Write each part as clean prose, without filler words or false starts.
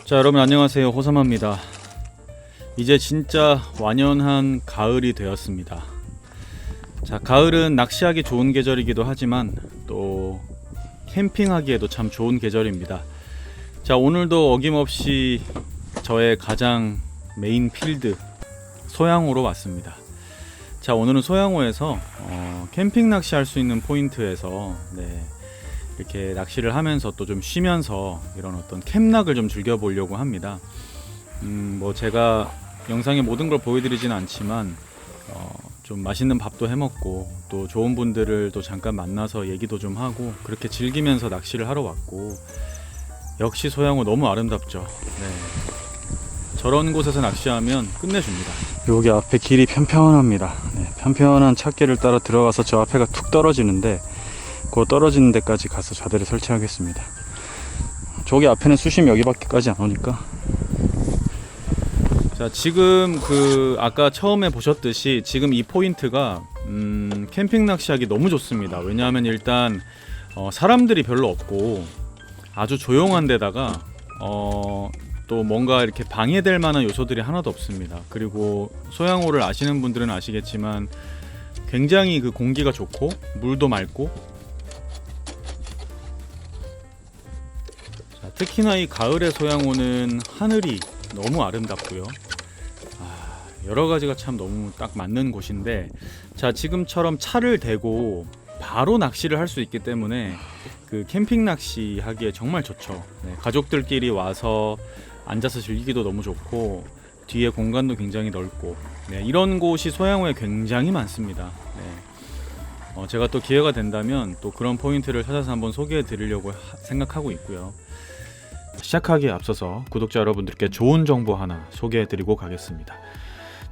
자, 여러분 안녕하세요. 호사마입니다. 이제 진짜 완연한 가을이 되었습니다. 자, 가을은 낚시하기 좋은 계절이기도 하지만 또 캠핑하기에도 참 좋은 계절입니다. 자, 오늘도 어김없이 저의 가장 메인 필드 소양호로 왔습니다. 자, 오늘은 소양호에서 캠핑 낚시할 수 있는 포인트에서 이렇게 낚시를 하면서 또 좀 쉬면서 이런 어떤 캠락을 좀 즐겨보려고 합니다. 뭐 제가 영상의 모든 걸 보여드리진 않지만 좀 맛있는 밥도 해먹고 또 좋은 분들을 또 잠깐 만나서 얘기도 좀 하고 그렇게 즐기면서 낚시를 하러 왔고, 역시 소양호 너무 아름답죠. 저런 곳에서 낚시하면 끝내줍니다. 여기 앞에 길이 편편합니다. 편편한 찻길을 따라 들어가서 저 앞에가 툭 떨어지는데 그 떨어지는 데까지 가서 자대를 설치하겠습니다. 저기 앞에는 수심 여기밖에까지 안 오니까. 자, 지금 아까 처음에 보셨듯이 지금 이 포인트가 캠핑 낚시하기 너무 좋습니다. 왜냐하면 일단 사람들이 별로 없고 아주 조용한 데다가 또 뭔가 이렇게 방해될 만한 요소들이 하나도 없습니다. 그리고 소양호를 아시는 분들은 아시겠지만 굉장히 그 공기가 좋고 물도 맑고, 특히나 이 가을의 소양호는 하늘이 너무 아름답고요. 여러 가지가 참 너무 딱 맞는 곳인데, 자, 지금처럼 차를 대고 바로 낚시를 할 수 있기 때문에 그 캠핑 낚시 하기에 정말 좋죠. 가족들끼리 와서 앉아서 즐기기도 너무 좋고 뒤에 공간도 굉장히 넓고 이런 곳이 소양호에 굉장히 많습니다. 제가 또 기회가 된다면 또 그런 포인트를 찾아서 한번 소개해 드리려고 생각하고 있고요. 시작하기에 앞서서 구독자 여러분들께 좋은 정보 하나 소개해 드리고 가겠습니다.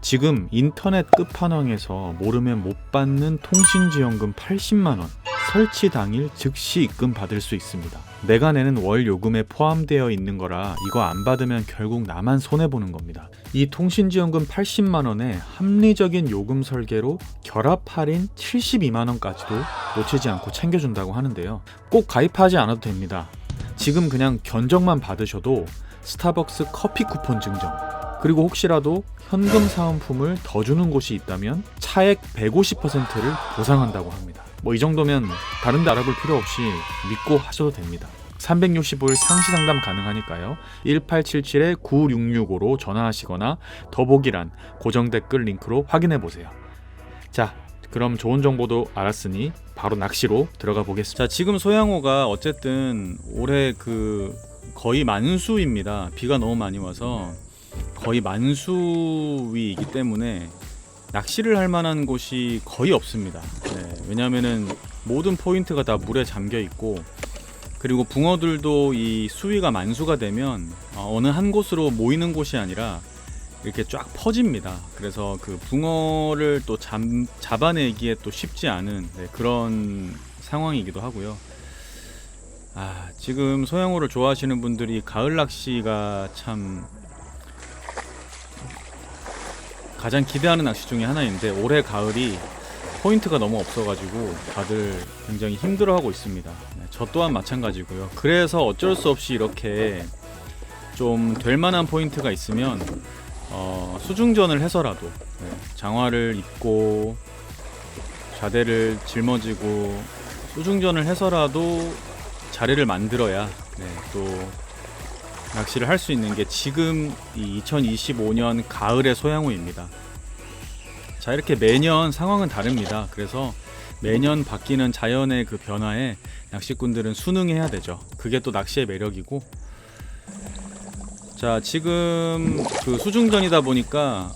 지금 인터넷 끝판왕에서 모르면 못 받는 통신지원금 80만원 설치 당일 즉시 입금 받을 수 있습니다. 내가 내는 월 요금에 포함되어 있는 거라 이거 안 받으면 결국 나만 손해보는 겁니다. 이 통신지원금 80만원에 합리적인 요금 설계로 결합 할인 72만원까지도 놓치지 않고 챙겨준다고 하는데요. 꼭 가입하지 않아도 됩니다. 지금 그냥 견적만 받으셔도 스타벅스 커피 쿠폰 증정, 그리고 혹시라도 현금 사은품을 더 주는 곳이 있다면 차액 150%를 보상한다고 합니다. 뭐 이 정도면 다른 데 알아볼 필요 없이 믿고 하셔도 됩니다. 365일 상시 상담 가능하니까요. 1877-9665로 전화하시거나 더보기란 고정 댓글 링크로 확인해 보세요. 자, 그럼 좋은 정보도 알았으니 바로 낚시로 들어가 보겠습니다. 자, 지금 소양호가 어쨌든 올해 거의 만수입니다. 비가 너무 많이 와서 거의 만수위이기 때문에 낚시를 할 만한 곳이 거의 없습니다. 왜냐하면은 모든 포인트가 다 물에 잠겨 있고, 그리고 붕어들도 이 수위가 만수가 되면 어느 한 곳으로 모이는 곳이 아니라 이렇게 쫙 퍼집니다. 그래서 그 붕어를 또 잡아내기에 또 쉽지 않은 그런 상황이기도 하고요. 지금 소양호를 좋아하시는 분들이 가을 낚시가 참 가장 기대하는 낚시 중에 하나인데, 올해 가을이 포인트가 너무 없어가지고 다들 굉장히 힘들어하고 있습니다. 저 또한 마찬가지고요. 그래서 어쩔 수 없이 이렇게 좀 될만한 포인트가 있으면 수중전을 해서라도 장화를 입고 좌대를 짊어지고 수중전을 해서라도 자리를 만들어야 또 낚시를 할 수 있는 게 지금 이 2025년 가을의 소양호입니다. 자, 이렇게 매년 상황은 다릅니다. 그래서 매년 바뀌는 자연의 그 변화에 낚시꾼들은 순응해야 되죠. 그게 또 낚시의 매력이고, 자, 지금 수중전이다 보니까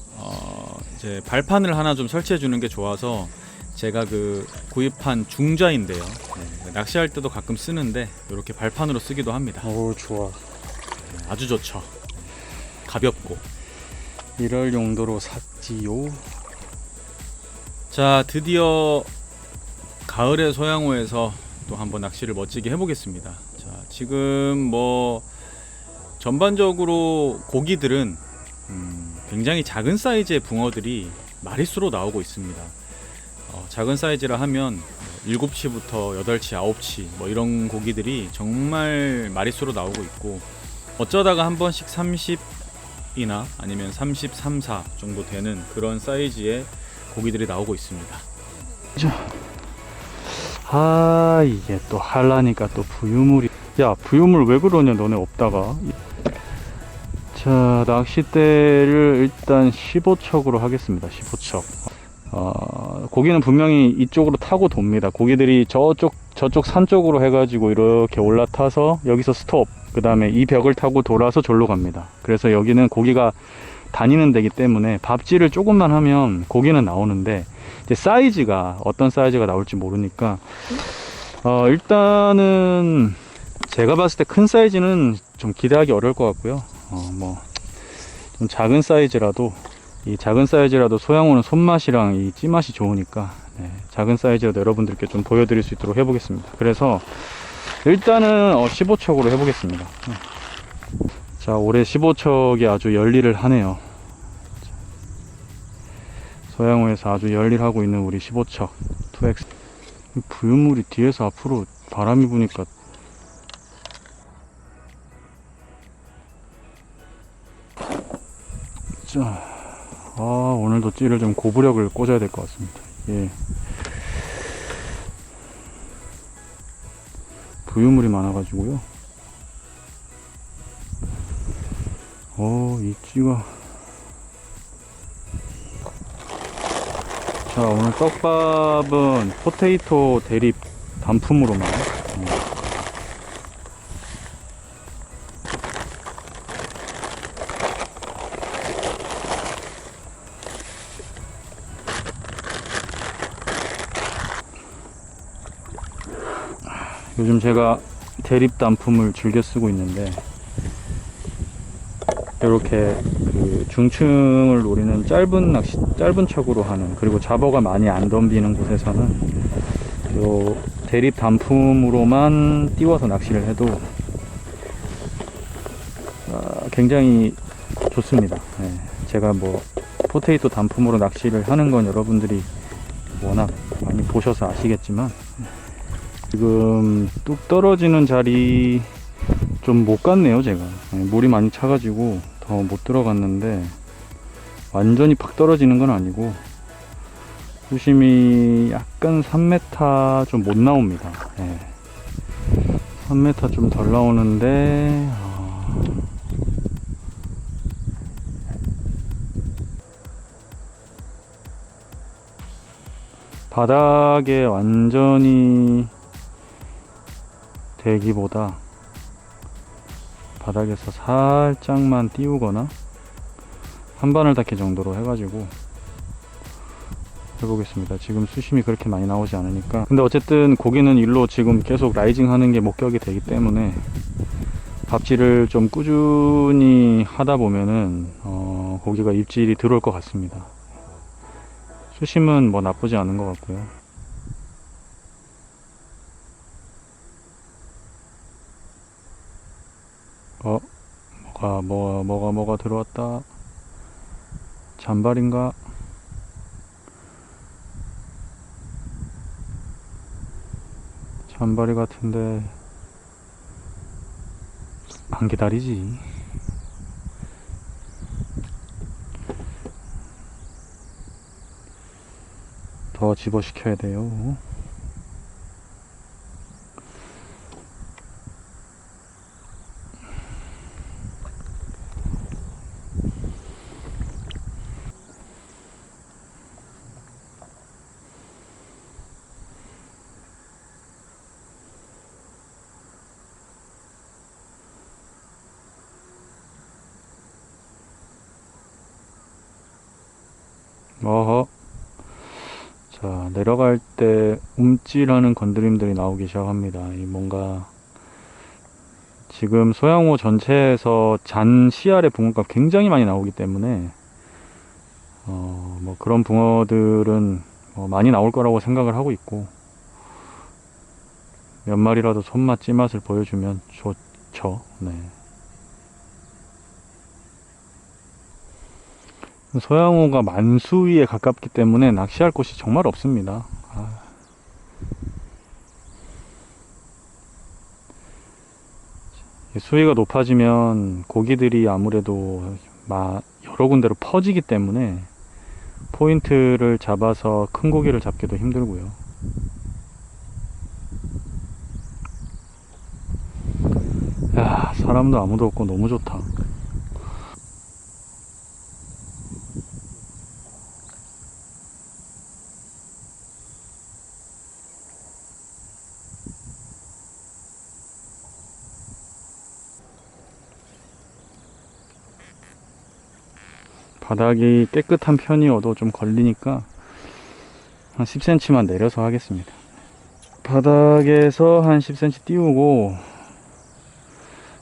이제 발판을 하나 좀 설치해 주는 게 좋아서 제가 구입한 중자인데요. 낚시할 때도 가끔 쓰는데 이렇게 발판으로 쓰기도 합니다. 오, 좋아. 아주 좋죠. 가볍고. 이럴 용도로 샀지요. 자, 드디어 가을의 소양호에서 또 한번 낚시를 멋지게 해보겠습니다. 자, 지금 뭐 전반적으로 고기들은 굉장히 작은 사이즈의 붕어들이 마리수로 나오고 있습니다. 작은 사이즈라 하면 7시부터 8시, 9시 뭐 이런 고기들이 정말 마리수로 나오고 있고, 어쩌다가 한 번씩 30이나 아니면 33, 4 정도 되는 그런 사이즈의 고기들이 나오고 있습니다. 아, 이게 또 하려니까 또 부유물이. 야, 부유물 왜 그러냐, 너네 없다가. 자, 낚싯대를 일단 15척으로 하겠습니다. 15척. 고기는 분명히 이쪽으로 타고 돕니다. 고기들이 저쪽 산 쪽으로 해가지고 이렇게 올라타서 여기서 스톱, 그 다음에 이 벽을 타고 돌아서 절로 갑니다. 그래서 여기는 고기가 다니는 데기 때문에 밥질을 조금만 하면 고기는 나오는데, 이제 사이즈가 어떤 사이즈가 나올지 모르니까 일단은 제가 봤을 때 큰 사이즈는 좀 기대하기 어려울 것 같고요. 좀 작은 사이즈라도, 이 작은 사이즈라도 소양호는 손맛이랑 이 찌맛이 좋으니까, 네, 작은 사이즈라도 여러분들께 좀 보여드릴 수 있도록 해보겠습니다. 그래서 일단은 15척으로 해보겠습니다. 자, 올해 15척이 아주 열일을 하네요. 소양호에서 아주 열일하고 있는 우리 15척 2X. 부유물이 뒤에서 앞으로 바람이 부니까 자, 오늘도 찌를 좀 고부력을 꽂아야 될 것 같습니다. 예. 부유물이 많아가지고요. 이 찌가. 자, 오늘 떡밥은 포테이토 대립 단품으로만. 요즘 제가 대립 단품을 즐겨 쓰고 있는데, 이렇게 그 중층을 노리는 짧은 척으로 하는, 그리고 잡어가 많이 안 덤비는 곳에서는 요 대립 단품으로만 띄워서 낚시를 해도 굉장히 좋습니다. 네, 제가 뭐 포테이토 단품으로 낚시를 하는 건 여러분들이 워낙 많이 보셔서 아시겠지만, 지금 뚝 떨어지는 자리 좀 못 갔네요. 제가 물이 많이 차가지고 더 못 들어갔는데, 완전히 팍 떨어지는 건 아니고 수심이 약간 3m 좀 못 나옵니다. 3m 좀 덜 나오는데, 바닥에 완전히 대기보다 바닥에서 살짝만 띄우거나 한 바늘 닿기 정도로 해가지고 해보겠습니다. 지금 수심이 그렇게 많이 나오지 않으니까. 근데 어쨌든 고기는 일로 지금 계속 라이징 하는 게 목격이 되기 때문에 밥질을 좀 꾸준히 하다 보면은 고기가 입질이 들어올 것 같습니다. 수심은 뭐 나쁘지 않은 것 같고요. 뭐가 들어왔다. 잔발인가? 잔발이 같은데 안 기다리지. 더 집어시켜야 돼요. 자, 내려갈 때 움찔하는 건드림들이 나오기 시작합니다. 이 뭔가 지금 소양호 전체에서 잔 씨알의 붕어가 굉장히 많이 나오기 때문에 뭐 그런 붕어들은 많이 나올 거라고 생각을 하고 있고, 몇 마리라도 손맛 찌맛을 보여주면 좋죠. 네. 소양호가 만수위에 가깝기 때문에 낚시할 곳이 정말 없습니다. 수위가 높아지면 고기들이 아무래도 여러 군데로 퍼지기 때문에 포인트를 잡아서 큰 고기를 잡기도 힘들고요. 야, 사람도 아무도 없고 너무 좋다. 바닥이 깨끗한 편이어도 좀 걸리니까 한 10cm만 내려서 하겠습니다. 바닥에서 한 10cm 띄우고,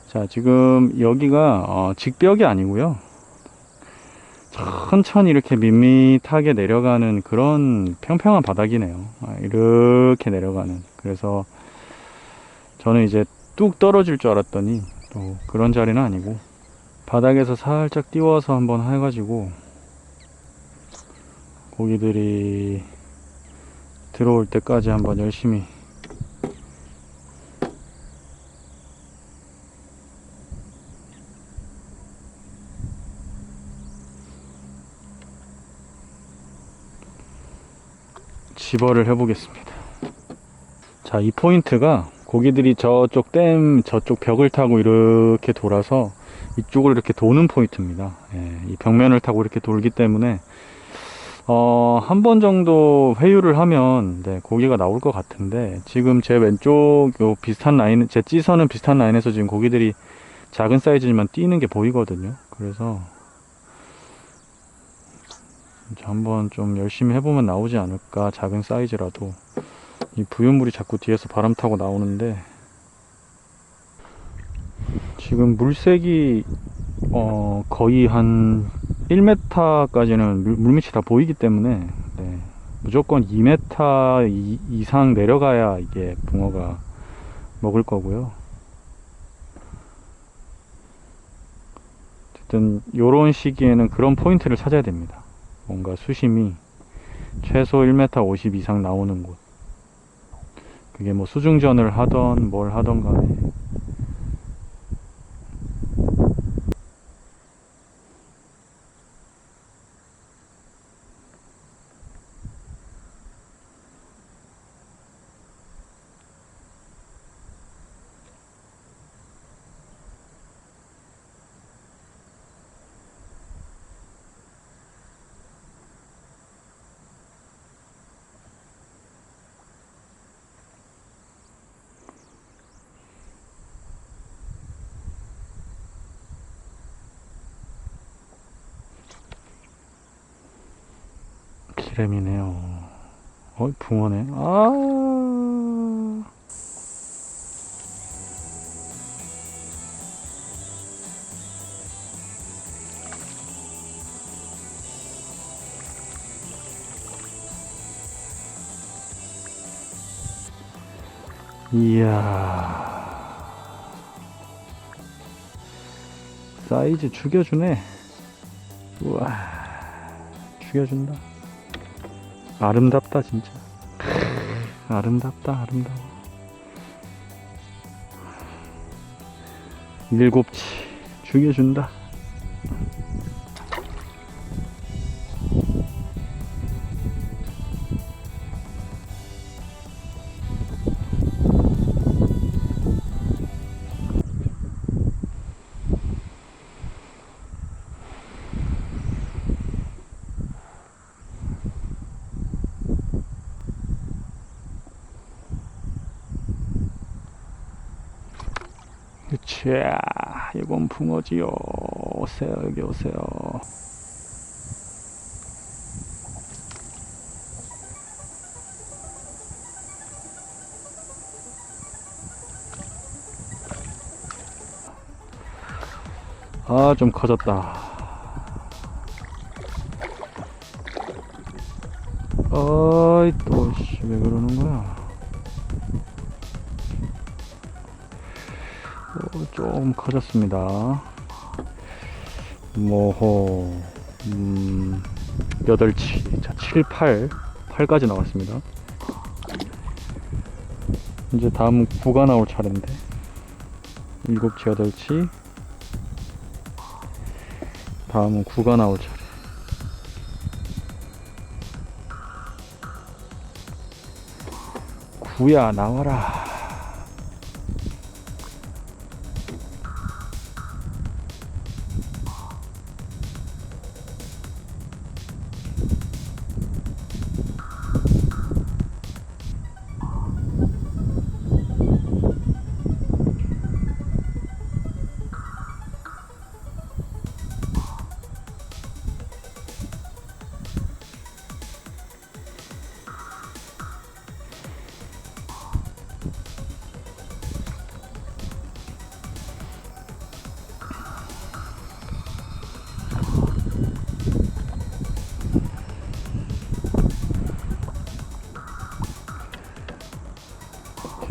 자, 지금 여기가 직벽이 아니고요, 천천히 이렇게 밋밋하게 내려가는 그런 평평한 바닥이네요. 이렇게 내려가는. 그래서 저는 이제 뚝 떨어질 줄 알았더니 또 그런 자리는 아니고, 바닥에서 살짝 띄워서 한번 해가지고 고기들이 들어올 때까지 한번 열심히 집어를 해보겠습니다. 자, 이 포인트가 고기들이 저쪽 댐, 저쪽 벽을 타고 이렇게 돌아서 이쪽으로 이렇게 도는 포인트입니다. 예, 이 벽면을 타고 이렇게 돌기 때문에 한 번 정도 회유를 하면 고기가 나올 것 같은데, 지금 제 왼쪽 요 비슷한 라인, 제 찌서는 비슷한 라인에서 지금 고기들이 작은 사이즈지만 뛰는 게 보이거든요. 그래서 한번 좀 열심히 해보면 나오지 않을까. 작은 사이즈라도. 이 부유물이 자꾸 뒤에서 바람 타고 나오는데, 지금 물색이 거의 한 1m까지는 물밑이 다 보이기 때문에 무조건 2m 이상 내려가야 이게 붕어가 먹을 거고요. 어쨌든 요런 시기에는 그런 포인트를 찾아야 됩니다. 뭔가 수심이 최소 1m 50 이상 나오는 곳. 그게 뭐 수중전을 하던 뭘 하던 간에. 기램이네요. 붕어네. 이야, 사이즈 죽여주네. 우와, 죽여준다. 아름답다 진짜. 아름답다, 아름다워. 일곱치 죽여준다. 자, 이건 붕어지요. 오세요, 여기 오세요. 좀 커졌다. 어이, 또, 왜 그러는 거야? 좀 커졌습니다. 모호, 8치. 자, 7, 8까지 나왔습니다. 이제 다음 9가 나올 차례인데, 7치 8치. 다음은 9가 나올 차례. 구야 나와라.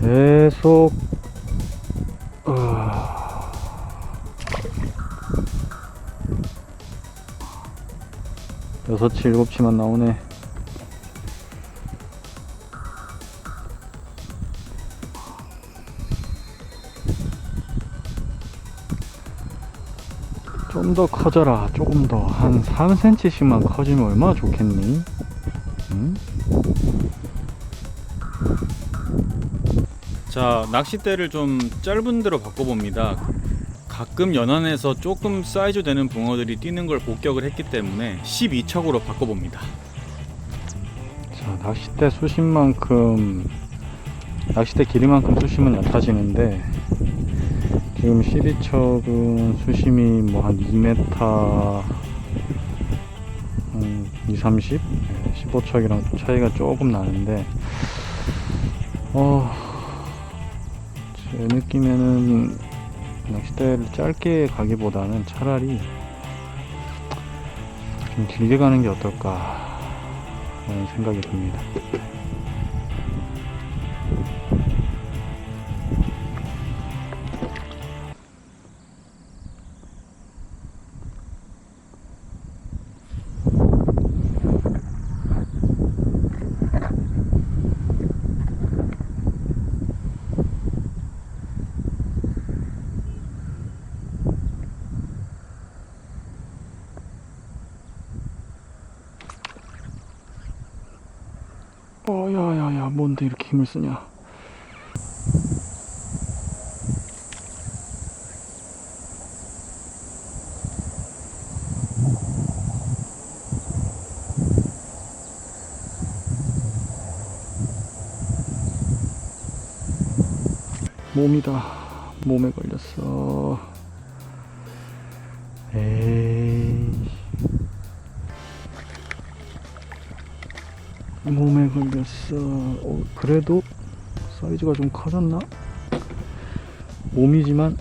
계속 6치 7치만 나오네. 좀 더 커져라. 조금 더 한 3cm씩만 커지면 얼마나 좋겠니? 응? 자, 낚싯대를 좀 짧은 데로 바꿔봅니다. 가끔 연안에서 조금 사이즈 되는 붕어들이 뛰는 걸 목격을 했기 때문에 12척으로 바꿔봅니다. 자, 낚싯대 수심만큼, 낚싯대 길이만큼 수심은 얕아지는데, 지금 12척은 수심이 뭐 한 2m, 2, 30? 15척이랑 좀 차이가 조금 나는데, 제 느낌에는 낚싯대를 짧게 가기보다는 차라리 좀 길게 가는 게 어떨까 라는 생각이 듭니다. 야야야, 뭔데 이렇게 힘을 쓰냐. 몸이다. 몸에 걸렸어. 에이, 몸에 걸렸어. 그래도 사이즈가 좀 커졌나? 몸이지만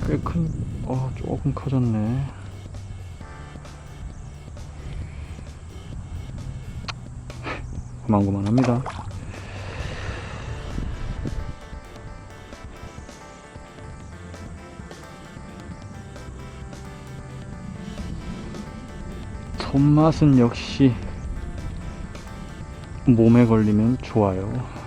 꽤 큰, 조금 커졌네. 그만합니다. 손맛은 역시 몸에 걸리면 좋아요.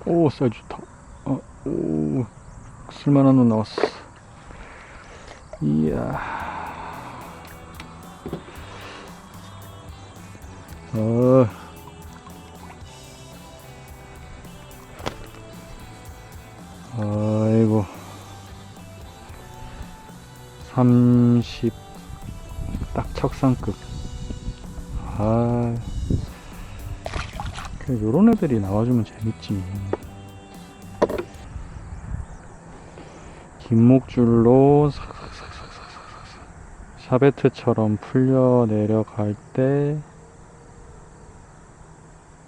오, 사이즈 좋다. 오, 쓸만한 놈 나왔어. 이야. 아이고. 30, 딱 척상급. 요런 애들이 나와주면 재밌지. 긴목줄로 샤베트처럼 풀려 내려갈 때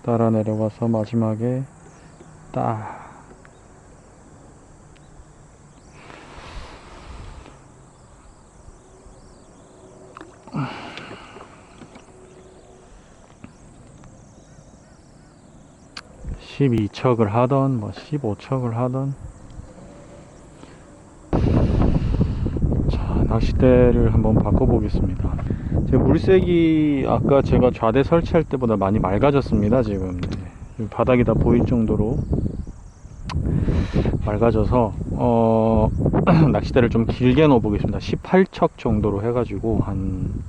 따라 내려가서 마지막에 딱 12척을 하던 뭐 15척을 하던. 자, 낚싯대를 한번 바꿔보겠습니다. 제 물색이 아까 제가 좌대 설치할 때보다 많이 맑아졌습니다. 지금 바닥이 다 보일 정도로 맑아져서 낚싯대를 좀 길게 넣어보겠습니다. 18척 정도로 해가지고 한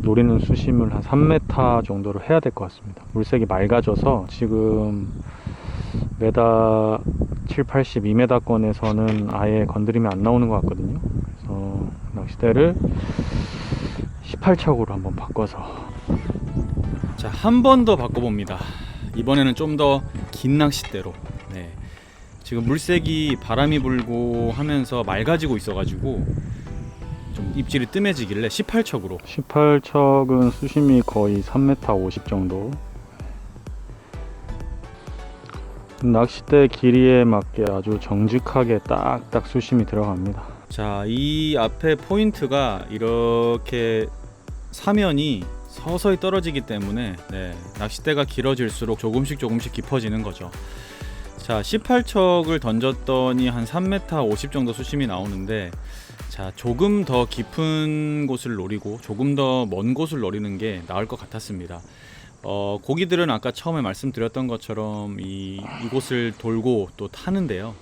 노리는 수심을 한 3m 정도로 해야 될 것 같습니다. 물색이 맑아져서 지금 메다 7, 80, 2m권에서는 아예 건드리면 안 나오는 것 같거든요. 그래서 낚싯대를 18척으로 한번 바꿔서. 자, 한 번 더 바꿔봅니다. 이번에는 좀 더 긴 낚싯대로. 네. 지금 물색이 바람이 불고 하면서 맑아지고 있어가지고 좀 입질이 뜸해지길래 18척으로. 18척은 수심이 거의 3m 50 정도. 낚싯대 길이에 맞게 아주 정직하게 딱딱 수심이 들어갑니다. 자, 이 앞에 포인트가 이렇게 사면이 서서히 떨어지기 때문에 낚싯대가 길어질수록 조금씩 깊어지는 거죠. 자, 18척을 던졌더니 한 3m 50 정도 수심이 나오는데, 자, 조금 더 깊은 곳을 노리고 조금 더 먼 곳을 노리는 게 나을 것 같았습니다. 고기들은 아까 처음에 말씀드렸던 것처럼 이곳을 돌고 또 타는데요.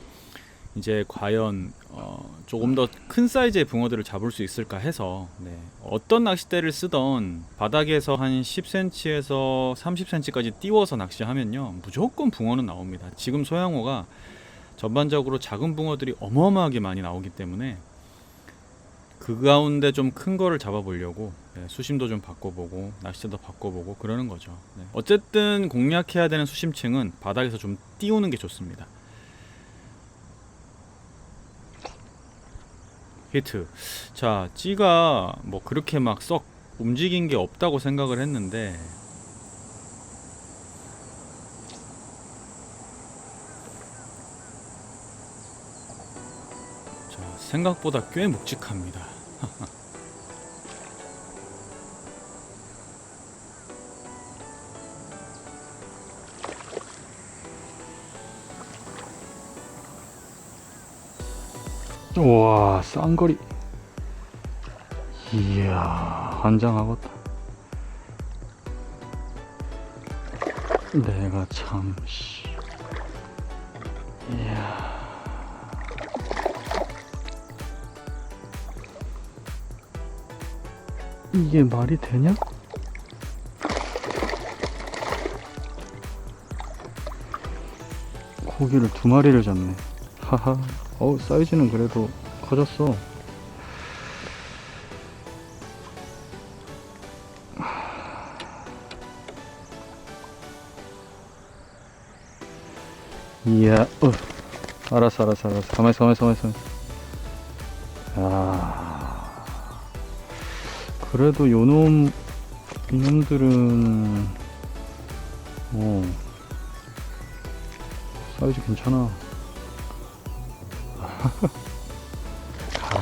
이제 과연 조금 더 큰 사이즈의 붕어들을 잡을 수 있을까 해서 어떤 낚싯대를 쓰던 바닥에서 한 10cm에서 30cm까지 띄워서 낚시하면요 무조건 붕어는 나옵니다. 지금 소양호가 전반적으로 작은 붕어들이 어마어마하게 많이 나오기 때문에 그 가운데 좀 큰 거를 잡아보려고 수심도 좀 바꿔보고 낚싯대도 바꿔보고 그러는 거죠. 어쨌든 공략해야 되는 수심층은 바닥에서 좀 띄우는 게 좋습니다. 히트. 자, 찌가 뭐 그렇게 막 썩 움직인 게 없다고 생각을 했는데 자, 생각보다 꽤 묵직합니다. 우와, 쌍거리. 이야, 환장하겠다. 내가 참, 이야. 이게 말이 되냐? 고기를 2마리를 잡네. 하하. 사이즈는 그래도 커졌어. 이야, 알았어. 가만있어. 그래도 이놈들은, 사이즈 괜찮아.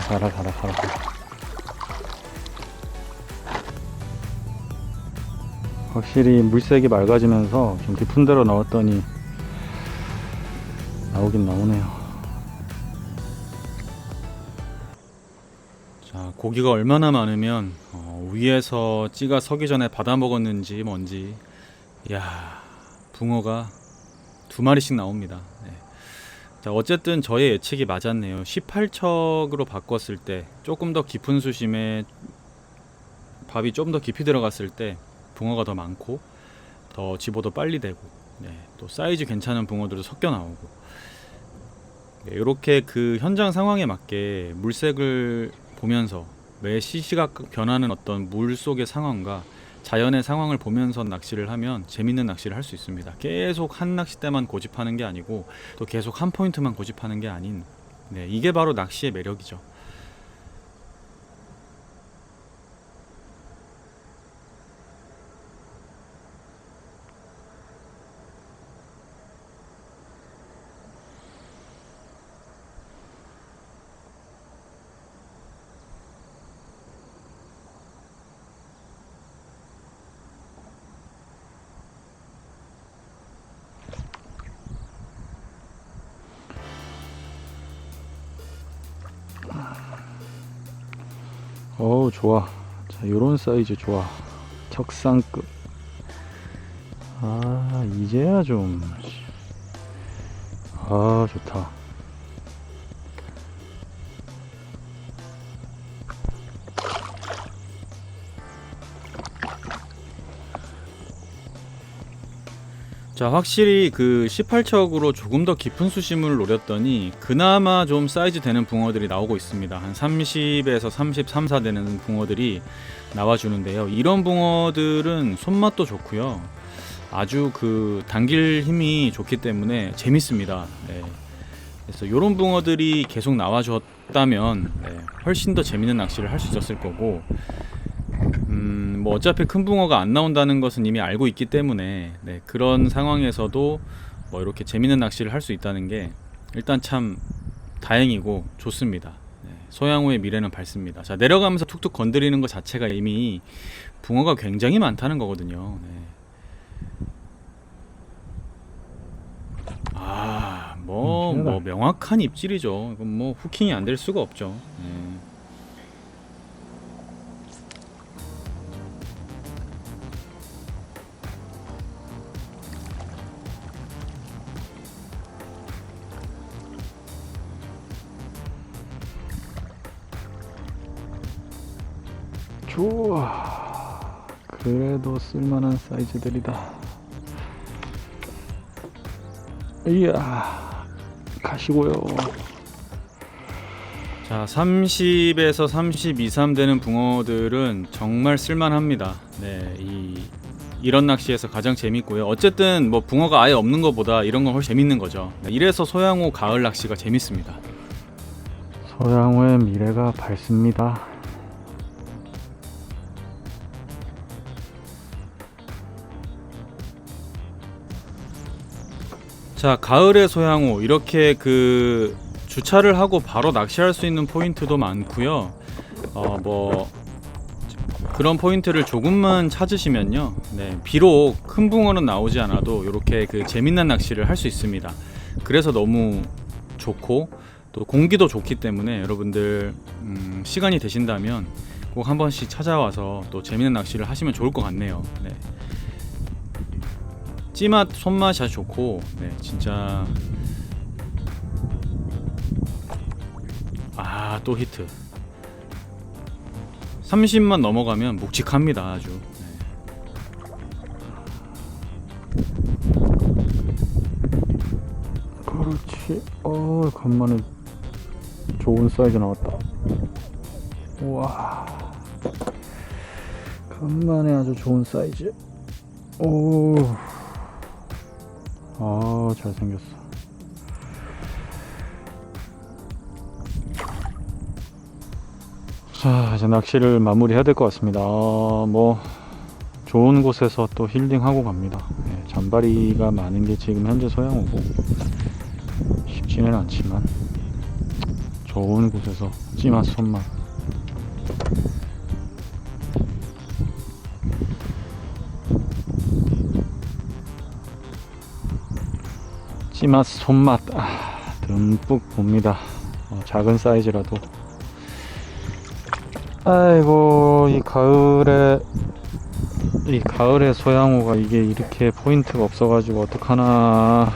가라. 확실히 물색이 맑아지면서 좀 깊은 데로 나왔더니 나오긴 나오네요. 자, 고기가 얼마나 많으면 위에서 찌가 서기 전에 받아 먹었는지 뭔지, 이야, 붕어가 2마리씩 나옵니다. 자, 어쨌든 저의 예측이 맞았네요. 18척으로 바꿨을 때 조금 더 깊은 수심에 밥이 좀 더 깊이 들어갔을 때 붕어가 더 많고 더 집어도 빨리 되고 또 사이즈 괜찮은 붕어들도 섞여 나오고 이렇게 그 현장 상황에 맞게 물색을 보면서 매 시시각 변하는 어떤 물 속의 상황과 자연의 상황을 보면서 낚시를 하면 재밌는 낚시를 할 수 있습니다. 계속 한 낚싯대만 고집하는 게 아니고 또 계속 한 포인트만 고집하는 게 아닌 이게 바로 낚시의 매력이죠. 어우 좋아. 자, 요런 사이즈 좋아. 적상급. 아 이제야 좀. 아 좋다. 자, 확실히 그 18척으로 조금 더 깊은 수심을 노렸더니 그나마 좀 사이즈 되는 붕어들이 나오고 있습니다. 한 30에서 33, 4 되는 붕어들이 나와주는데요. 이런 붕어들은 손맛도 좋고요. 아주 그 당길 힘이 좋기 때문에 재밌습니다. 네. 그래서 이런 붕어들이 계속 나와줬다면 네, 훨씬 더 재밌는 낚시를 할 수 있었을 거고, 뭐 어차피 큰 붕어가 안 나온다는 것은 이미 알고 있기 때문에 네, 그런 상황에서도 뭐 이렇게 재밌는 낚시를 할 수 있다는 게 일단 참 다행이고 좋습니다. 네, 소양호의 미래는 밝습니다. 자, 내려가면서 툭툭 건드리는 것 자체가 이미 붕어가 굉장히 많다는 거거든요. 네. 뭐 명확한 입질이죠. 이건 뭐 후킹이 안 될 수가 없죠. 네. 좋아. 그래도 쓸만한 사이즈들이다. 이야 가시고요. 자, 30에서 32, 3 되는 붕어들은 정말 쓸만합니다. 네, 이런 낚시에서 가장 재밌고요. 어쨌든 뭐 붕어가 아예 없는 것보다 이런 건 훨씬 재밌는 거죠. 네, 이래서 소양호 가을 낚시가 재밌습니다. 소양호의 미래가 밝습니다. 자, 가을의 소양호 이렇게 그 주차를 하고 바로 낚시할 수 있는 포인트도 많고요. 뭐 그런 포인트를 조금만 찾으시면요. 네, 비록 큰 붕어는 나오지 않아도 이렇게 그 재밌는 낚시를 할 수 있습니다. 그래서 너무 좋고 또 공기도 좋기 때문에 여러분들 시간이 되신다면 꼭 한 번씩 찾아와서 또 재밌는 낚시를 하시면 좋을 것 같네요. 네. 찌맛, 손맛이 아주 좋고, 네, 진짜. 아, 또 히트. 30만 넘어가면 묵직합니다, 아주. 네. 그렇지. 간만에 좋은 사이즈 나왔다. 우와. 간만에 아주 좋은 사이즈. 오. 잘생겼어. 자, 이제 낚시를 마무리해야 될 것 같습니다. 뭐 좋은 곳에서 또 힐링하고 갑니다. 네, 잔바리가 많은 게 지금 현재 소양호고 쉽지는 않지만 좋은 곳에서 찌맛 손맛 찌맛 손맛 듬뿍 봅니다. 작은 사이즈라도. 아이고 이 가을에 소양호가 이게 이렇게 포인트가 없어가지고 어떡하나.